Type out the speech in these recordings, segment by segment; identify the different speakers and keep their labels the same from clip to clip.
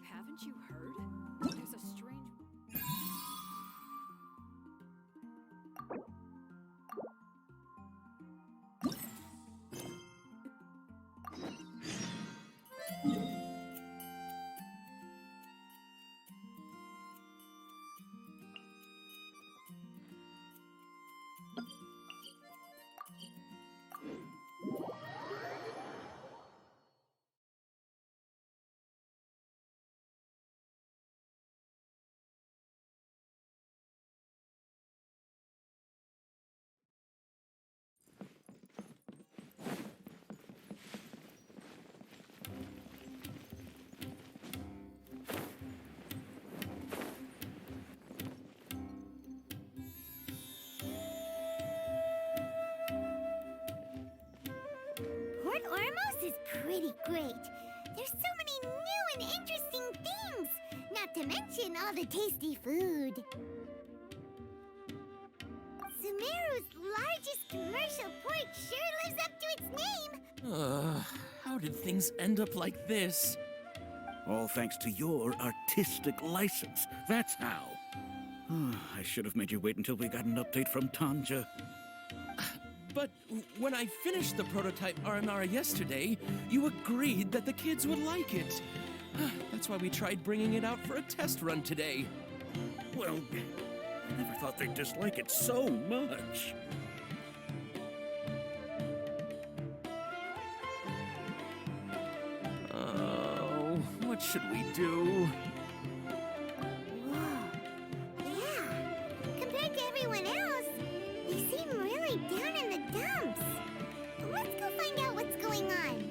Speaker 1: Haven't you heard? There's a strange...
Speaker 2: Port Ormos is pretty great. There's so many new and interesting things, not to mention all the tasty food. Sumeru's largest commercial port sure lives up to its name.
Speaker 3: How did things end up like this?
Speaker 4: All thanks to your artistic license. That's how. I should have made you wait until we got an update from Tanja.
Speaker 3: But when I finished the prototype Aranara yesterday, you agreed that the kids would like it. That's why we tried bringing it out for a test run today.
Speaker 4: Well, I never thought they'd dislike it so much.
Speaker 3: Oh, what should we do?
Speaker 2: Whoa. Yeah. Compared to everyone else, they seem really down in the dumps. Let's go find out what's going on.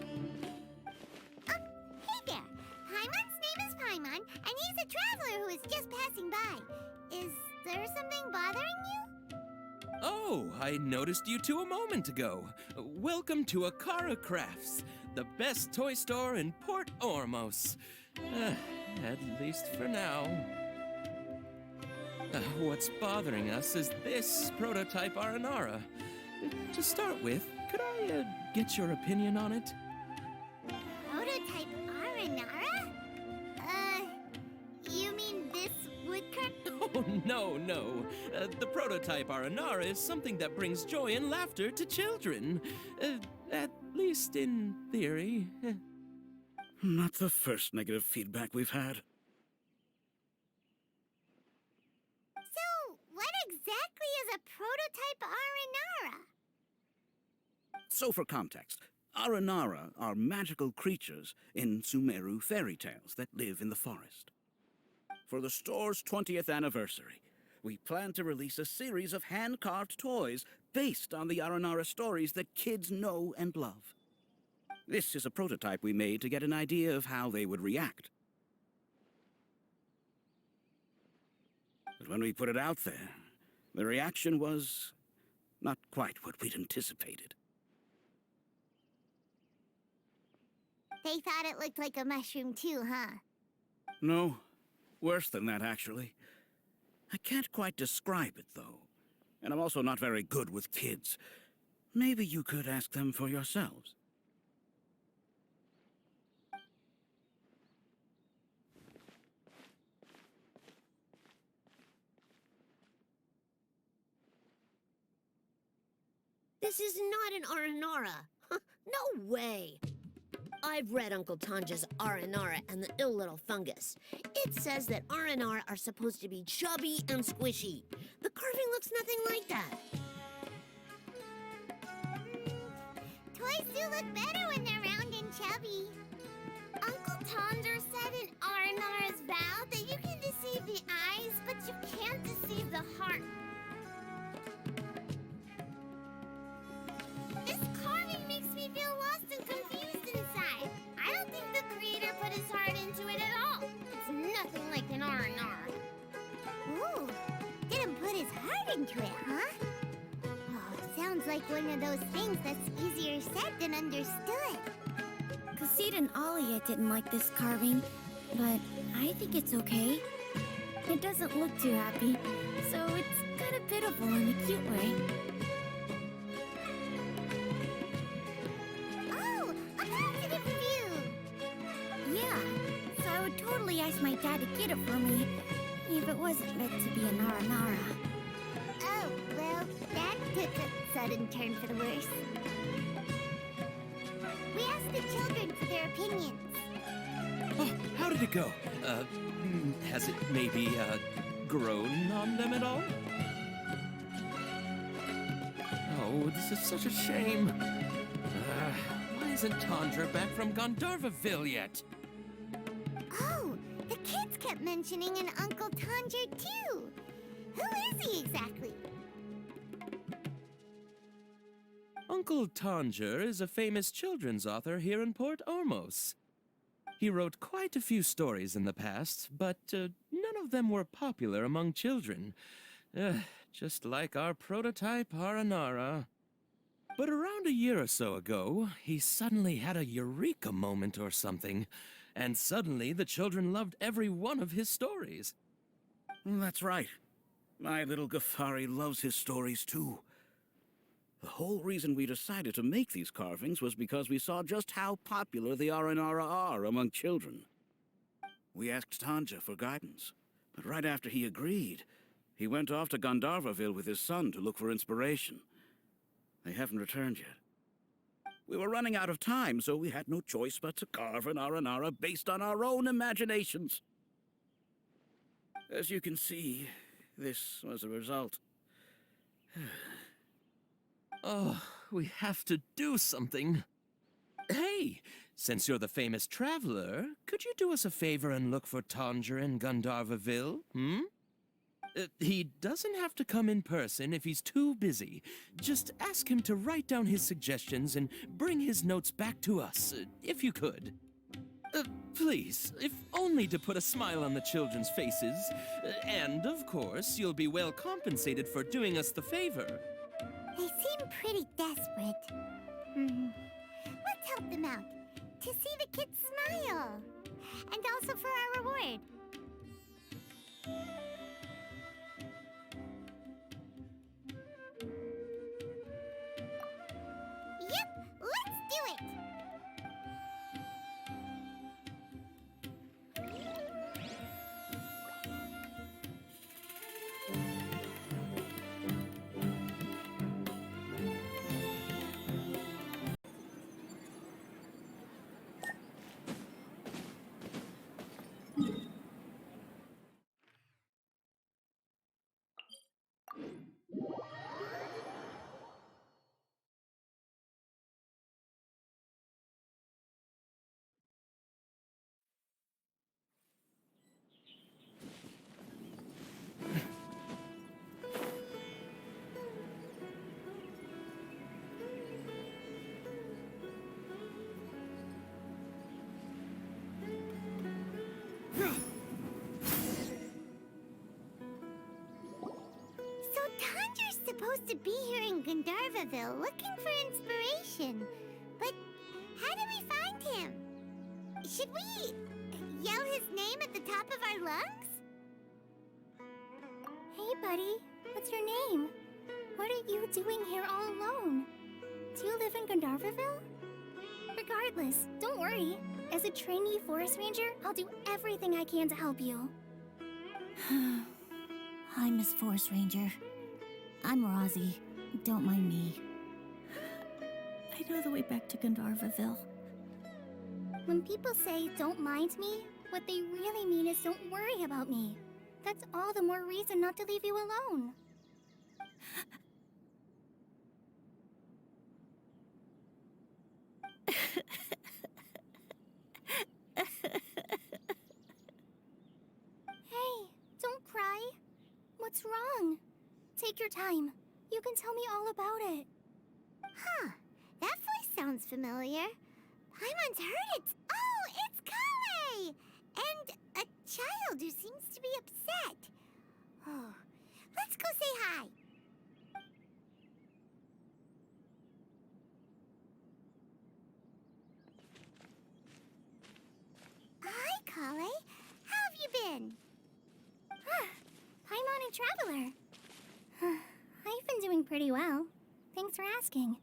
Speaker 2: Oh, hey there. Paimon's name is Paimon, and he's a traveler who is just passing by. Is there something bothering you?
Speaker 3: Oh, I noticed you two a moment ago. Welcome to Akara Crafts, the best toy store in Port Ormos. At least for now. What's bothering us is this prototype Aranara. To start with, could I get your opinion on it?
Speaker 2: Prototype Aranara? You mean this woodcut?
Speaker 3: Oh, no. The prototype Aranara is something that brings joy and laughter to children. At least in theory.
Speaker 4: Not the first negative feedback we've had.
Speaker 2: So, what exactly is a prototype Aranara?
Speaker 4: So for context, Aranara are magical creatures in Sumeru fairy tales that live in the forest. For the store's 20th anniversary, we plan to release a series of hand-carved toys based on the Aranara stories that kids know and love. This is a prototype we made to get an idea of how they would react. But when we put it out there, the reaction was not quite what we'd anticipated.
Speaker 2: They thought it looked like a mushroom too, huh?
Speaker 4: No, worse than that, actually. I can't quite describe it, though. And I'm also not very good with kids. Maybe you could ask them for yourselves.
Speaker 5: This is not an Aranara. No way. I've read Uncle Tanja's Aranara and the Ill Little Fungus. It says that Aranara are supposed to be chubby and squishy. The carving looks nothing like that.
Speaker 2: Toys do look better when they're round and chubby. Uncle Tonder said in Aranara's vow that you can deceive the eyes, but you can't deceive the heart. This carving makes me feel lost and confused inside. I don't think the creator put his heart into it at all. It's nothing like an Aranara. Ooh, didn't put his heart into it, huh? Oh, sounds like one of those things that's easier said than understood.
Speaker 6: Cassid and Alia didn't like this carving, but I think it's okay. It doesn't look too happy, so it's kind of pitiful in a cute way.
Speaker 2: Oh, a positive review!
Speaker 6: asked my dad to get it for me, if it wasn't meant to be an Aranara.
Speaker 2: Oh, well, that took a sudden turn for the worse. We asked the children for their opinions.
Speaker 3: Oh, how did it go? Has it maybe, grown on them at all? Oh, this is such a shame. Why isn't Tundra back from Gandharvaville yet?
Speaker 2: Oh, the kids kept mentioning an Uncle Tanger, too. Who is he exactly?
Speaker 3: Uncle Tanger is a famous children's author here in Port Ormos. He wrote quite a few stories in the past, but none of them were popular among children. Just like our prototype Aranara. But around a year or so ago, he suddenly had a eureka moment or something, and suddenly the children loved every one of his stories.
Speaker 4: That's right. My little Ghaffari loves his stories too. The whole reason we decided to make these carvings was because we saw just how popular the Aranara are among children. We asked Tanja for guidance, but right after he agreed, he went off to Gandharvaville with his son to look for inspiration. They haven't returned yet. We were running out of time, so we had no choice but to carve an Aranara based on our own imaginations. As you can see, this was the result.
Speaker 3: Oh, we have to do something. Hey, since you're the famous traveler, could you do us a favor and look for Tanger in Gandharvaville, he doesn't have to come in person if he's too busy. Just ask him to write down his suggestions and bring his notes back to us, if you could. Please, if only to put a smile on the children's faces. And, of course, you'll be well compensated for doing us the favor.
Speaker 2: They seem pretty desperate. Let's help them out. To see the kids smile. And also for our reward. Yep, let's do it! Supposed to be here in Gandharvaville looking for inspiration. But how do we find him? Should we yell his name at the top of our lungs?
Speaker 6: Hey, buddy. What's your name? What are you doing here all alone? Do you live in Gandharvaville? Regardless, don't worry. As a trainee forest ranger, I'll do everything I can to help you.
Speaker 7: Hi, Miss Forest Ranger. I'm Rozzy. Don't mind me. I know the way back to Gandharvaville.
Speaker 6: When people say, don't mind me, what they really mean is don't worry about me. That's all the more reason not to leave you alone. Hey, don't cry. What's wrong? Take your time. You can tell me all about it.
Speaker 2: Huh. That voice sounds familiar. Paimon's heard it. Oh, it's Kale! And a child who seems to be upset. Oh, let's go say hi. Hi, Kale. How have you been?
Speaker 6: Paimon and Traveler. I've been doing pretty well. Thanks for asking.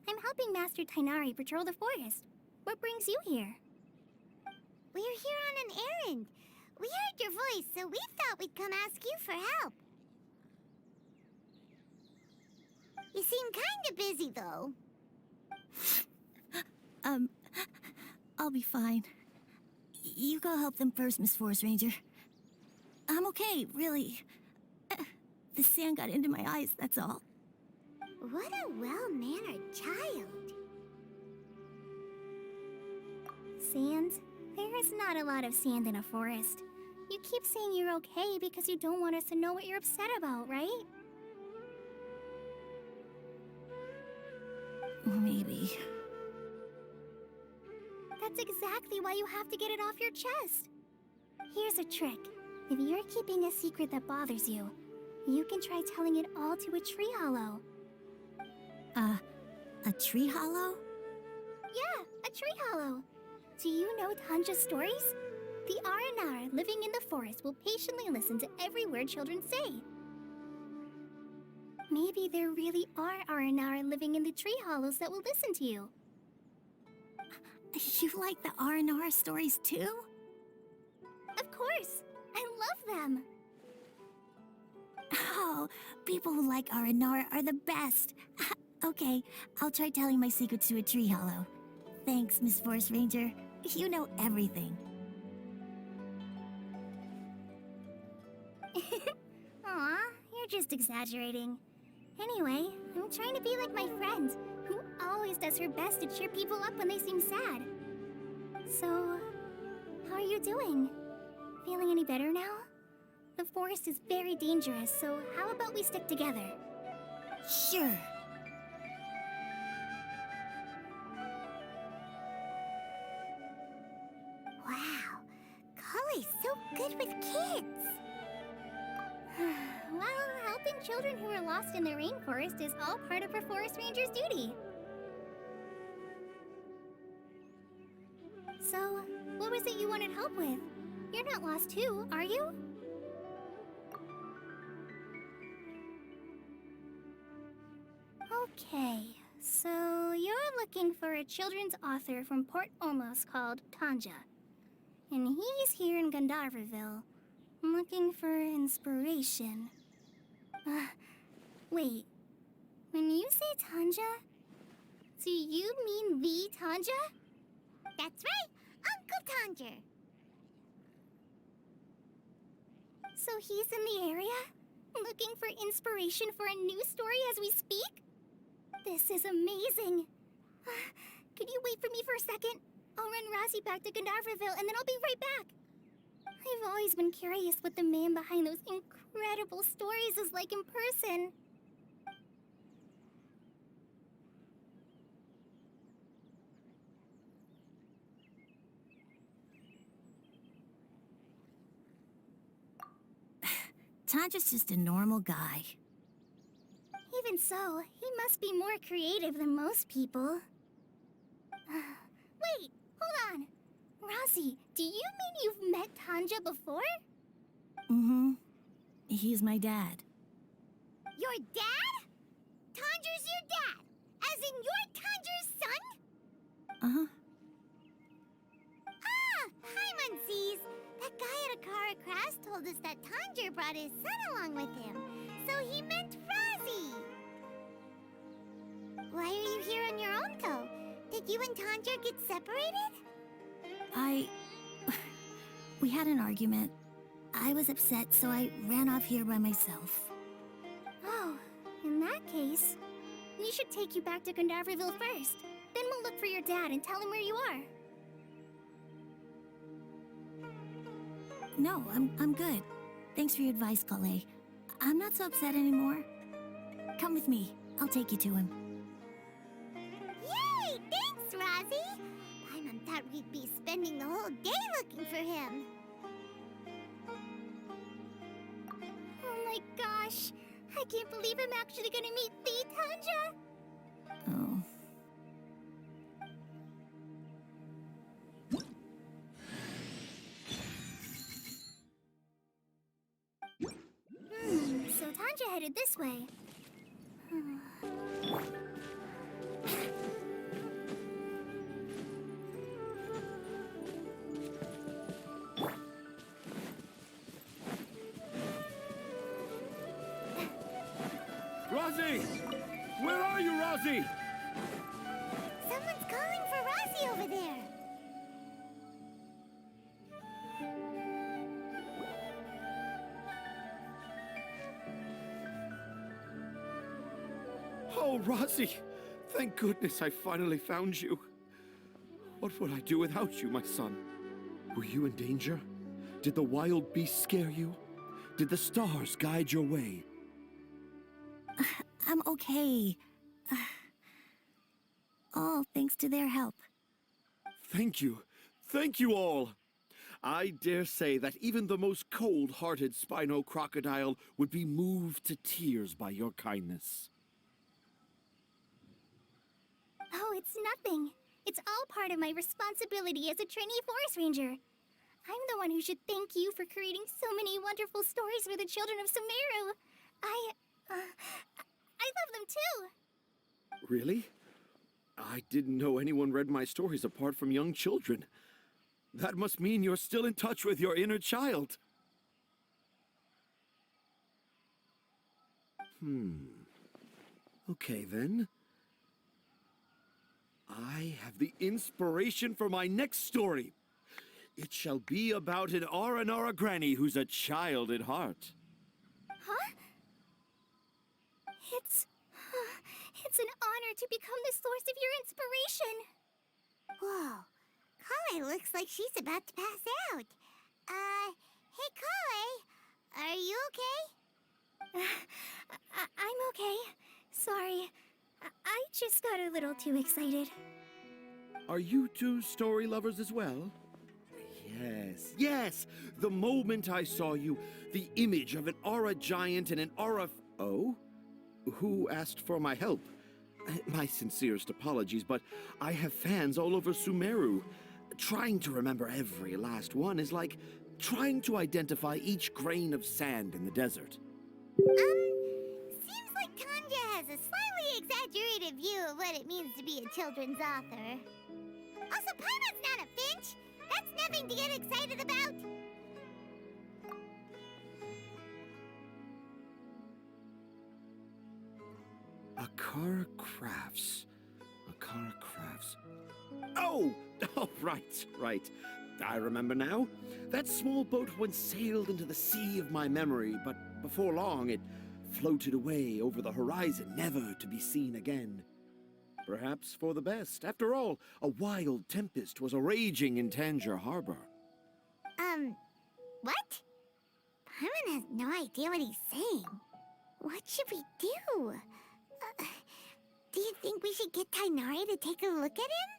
Speaker 6: I'm helping Master Tainari patrol the forest. What brings you here?
Speaker 2: We're here on an errand. We heard your voice, so we thought we'd come ask you for help. You seem kinda busy, though.
Speaker 7: I'll be fine. You go help them first, Miss Forest Ranger. I'm okay, really. The sand got into my eyes, that's all.
Speaker 2: What a well-mannered child.
Speaker 6: Sand? There is not a lot of sand in a forest. You keep saying you're okay because you don't want us to know what you're upset about, right?
Speaker 7: Maybe.
Speaker 6: That's exactly why you have to get it off your chest. Here's a trick. If you're keeping a secret that bothers you, you can try telling it all to a tree hollow.
Speaker 7: A tree hollow?
Speaker 6: Yeah, a tree hollow. Do you know Tanja's stories? The Aranara living in the forest will patiently listen to every word children say. Maybe there really are Aranara living in the tree hollows that will listen to you.
Speaker 7: You like the R&R stories too?
Speaker 6: Of course! I love them!
Speaker 7: Oh, people who like R&R are the best. Okay, I'll try telling my secrets to a tree hollow. Thanks, Miss Forest Ranger. You know everything.
Speaker 6: Aw, you're just exaggerating. Anyway, I'm trying to be like my friend, who always does her best to cheer people up when they seem sad. So, how are you doing? Feeling any better now? The forest is very dangerous, so how about we stick together?
Speaker 7: Sure.
Speaker 2: Wow, Cully's so good with kids.
Speaker 6: Well, helping children who are lost in the rainforest is all part of a forest ranger's duty. So, what was it you wanted help with? You're not lost too, are you? Okay, so you're looking for a children's author from Port Olmos called Tanja. And he's here in Gandharvaville, looking for inspiration. Wait, when you say Tanja, do you mean the Tanja?
Speaker 2: That's right, Uncle Tanger.
Speaker 6: So he's in the area, looking for inspiration for a new story as we speak? This is amazing. Could you wait for me for a second? I'll run Razi back to Gandharvaville and then I'll be right back. I've always been curious what the man behind those incredible stories is like in person.
Speaker 7: Tanja's just a normal guy.
Speaker 6: Even so, he must be more creative than most people. Wait, hold on. Razi, do you mean you've met Tanja before?
Speaker 7: Mm-hmm. He's my dad.
Speaker 2: Your dad? Tanger's your dad? As in you're Tanger's son?
Speaker 7: Uh-huh.
Speaker 2: Ah, hi, Muncies. That guy at Akara Crass told us that Tanger brought his son along with him. So he meant Razi. Why are you here on your own, though? Did you and Tanger get separated?
Speaker 7: We had an argument. I was upset, so I ran off here by myself.
Speaker 6: Oh, in that case, we should take you back to Gandharvaville first. Then we'll look for your dad and tell him where you are.
Speaker 7: No, I'm good. Thanks for your advice, Kale. I'm not so upset anymore. Come with me. I'll take you to him.
Speaker 2: Yay! Thanks, Razi! Paimon thought we'd be spending the whole day looking for him.
Speaker 6: Oh my gosh! I can't believe I'm actually gonna meet the Tanja!
Speaker 7: Oh.
Speaker 6: So Tanja headed this way.
Speaker 4: Rosie!
Speaker 2: Someone's calling for Rosie over there.
Speaker 8: Oh, Rosie! Thank goodness I finally found you. What would I do without you, my son? Were you in danger? Did the wild beasts scare you? Did the stars guide your way?
Speaker 7: I'm okay. All thanks to their help.
Speaker 8: Thank you. Thank you all. I dare say that even the most cold-hearted Spino crocodile would be moved to tears by your kindness.
Speaker 6: Oh, it's nothing. It's all part of my responsibility as a trainee forest ranger. I'm the one who should thank you for creating so many wonderful stories for the children of Sumeru. I love them too.
Speaker 8: Really? I didn't know anyone read my stories apart from young children. That must mean you're still in touch with your inner child. Okay, then. I have the inspiration for my next story. It shall be about an Aranara granny who's a child at heart.
Speaker 6: Huh? It's an honor to become the source of your inspiration.
Speaker 2: Whoa. Kale looks like she's about to pass out. Hey, Kale. Are you okay?
Speaker 6: I'm okay. Sorry. I just got a little too excited.
Speaker 8: Are you two story lovers as well? Yes. The moment I saw you, the image of an aura giant and an aura... Oh? Who asked for my help? My sincerest apologies, but I have fans all over Sumeru. Trying to remember every last one is like trying to identify each grain of sand in the desert.
Speaker 2: Seems like Tanja has a slightly exaggerated view of what it means to be a children's author. Also, Paimon's not a finch. That's nothing to get excited about.
Speaker 8: Akara Crafts. Oh, right. I remember now. That small boat once sailed into the sea of my memory, but before long it floated away over the horizon, never to be seen again. Perhaps for the best. After all, a wild tempest was a-raging in Tangier Harbor.
Speaker 2: What? Paimon has no idea what he's saying. What should we do? Do you think we should get Tainari to take a look at him?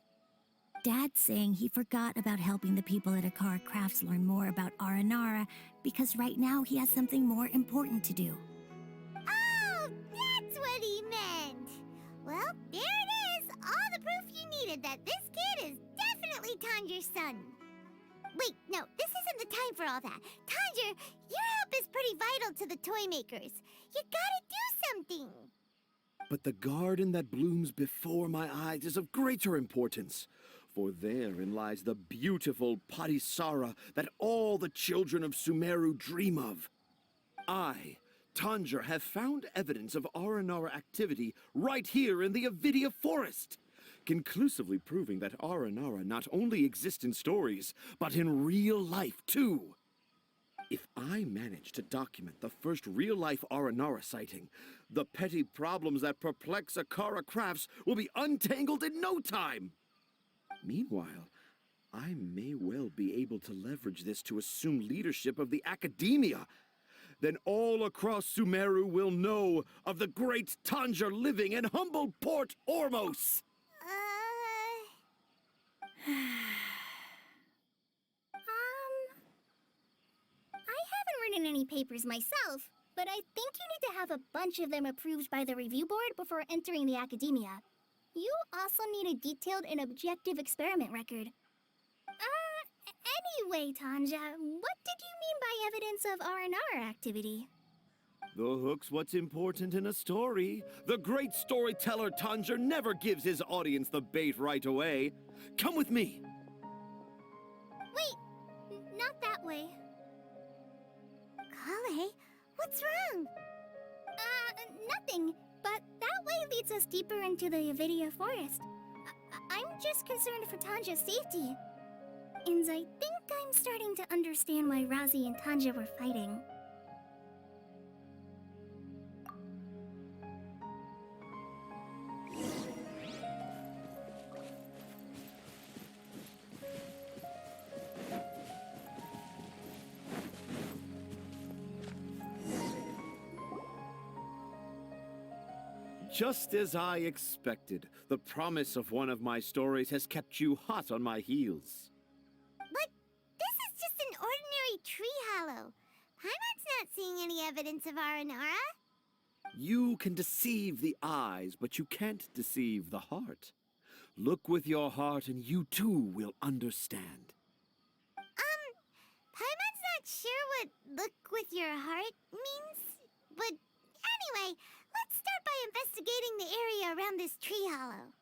Speaker 7: Dad's saying he forgot about helping the people at Akara Crafts learn more about Aranara because right now he has something more important to do.
Speaker 2: Oh, that's what he meant! Well, there it is! All the proof you needed that this kid is definitely Tanger's son. Wait, no, this isn't the time for all that. Tanger, your help is pretty vital to the toy makers. You gotta do something!
Speaker 8: But the garden that blooms before my eyes is of greater importance, for therein lies the beautiful Parisara that all the children of Sumeru dream of. I, Tanger, have found evidence of Aranara activity right here in the Avidia forest, conclusively proving that Aranara not only exist in stories, but in real life too. If I manage to document the first real-life Aranara sighting, the petty problems that perplex Akara Crafts will be untangled in no time. Meanwhile, I may well be able to leverage this to assume leadership of the academia. Then all across Sumeru will know of the great Tanger living in humble Port Ormos.
Speaker 6: I haven't written any papers myself, but I think you need to have a bunch of them approved by the review board before entering the academia. You also need a detailed and objective experiment record. Anyway, Tanja, what did you mean by evidence of R&R activity?
Speaker 8: The hook's what's important in a story. The great storyteller Tanger never gives his audience the bait right away. Come with me.
Speaker 6: Wait, not that way.
Speaker 2: Kale, what's wrong?
Speaker 6: Nothing, but that way leads us deeper into the Avidia forest. I'm just concerned for Tanja's safety. And I think I'm starting to understand why Razi and Tanja were fighting.
Speaker 8: Just as I expected, the promise of one of my stories has kept you hot on my heels.
Speaker 2: But this is just an ordinary tree hollow. Paimon's not seeing any evidence of Aranara.
Speaker 8: You can deceive the eyes, but you can't deceive the heart. Look with your heart and you too will understand.
Speaker 2: Paimon's not sure what look with your heart means. But anyway, let's start by investigating the area around this tree hollow.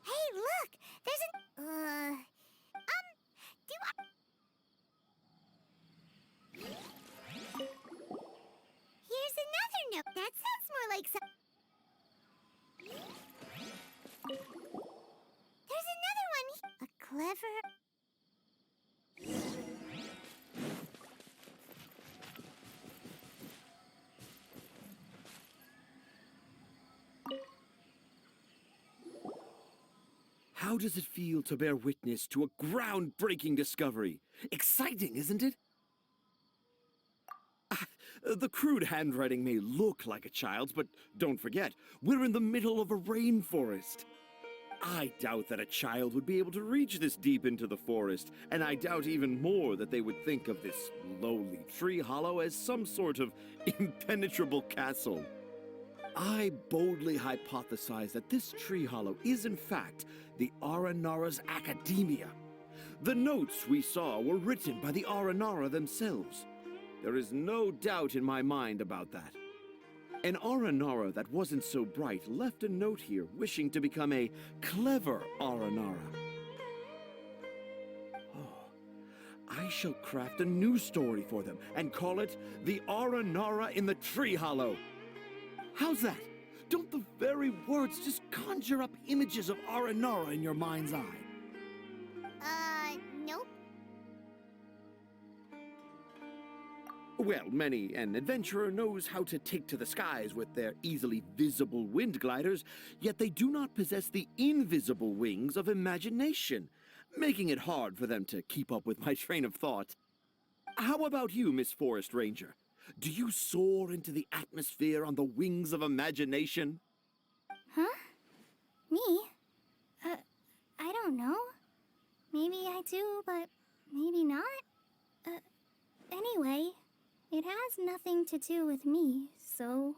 Speaker 2: Hey, look! There's an... do I... Here's another note. That sounds more like some... There's another one. A clever...
Speaker 8: How does it feel to bear witness to a groundbreaking discovery? Exciting, isn't it? The crude handwriting may look like a child's, but don't forget, we're in the middle of a rainforest. I doubt that a child would be able to reach this deep into the forest, and I doubt even more that they would think of this lowly tree hollow as some sort of impenetrable castle. I boldly hypothesize that this tree hollow is in fact the Aranara's academia. The notes we saw were written by the Aranara themselves. There is no doubt in my mind about that. An Aranara that wasn't so bright left a note here wishing to become a clever Aranara. Oh, I shall craft a new story for them and call it The Aranara in the Tree Hollow. How's that? Don't the very words just conjure up images of Aranara in your mind's eye?
Speaker 2: Nope.
Speaker 8: Well, many an adventurer knows how to take to the skies with their easily visible wind gliders, yet they do not possess the invisible wings of imagination, making it hard for them to keep up with my train of thought. How about you, Miss Forest Ranger? Do you soar into the atmosphere on the wings of imagination?
Speaker 6: Huh? Me? I don't know. Maybe I do, but maybe not. Anyway, it has nothing to do with me, so...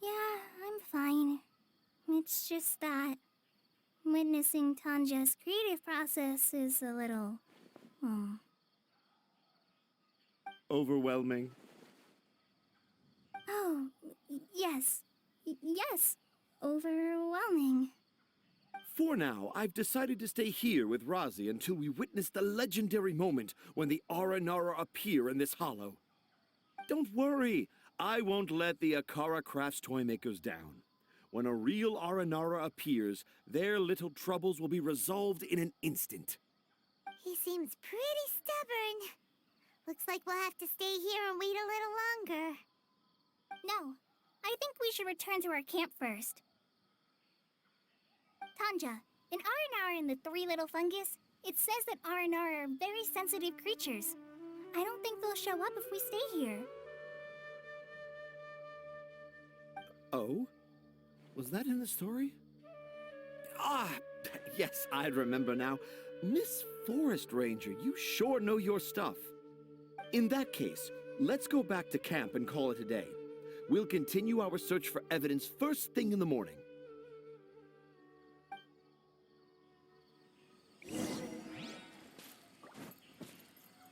Speaker 6: Yeah, I'm fine. It's just that witnessing Tanja's creative process is a little...
Speaker 8: Overwhelming.
Speaker 6: Oh, yes. Yes. Overwhelming.
Speaker 8: For now, I've decided to stay here with Razi until we witness the legendary moment when the Aranara appear in this hollow. Don't worry, I won't let the Akara Crafts toymakers down. When a real Aranara appears, their little troubles will be resolved in an instant.
Speaker 2: He seems pretty stubborn. Looks like we'll have to stay here and wait a little longer.
Speaker 6: No, I think we should return to our camp first. Tanja, in Aranara and the Three Little Fungus, it says that Aranara are very sensitive creatures. I don't think they'll show up if we stay here.
Speaker 8: Oh? Was that in the story? Ah, yes, I remember now. Miss Forest Ranger, you sure know your stuff. In that case, let's go back to camp and call it a day. We'll continue our search for evidence first thing in the morning.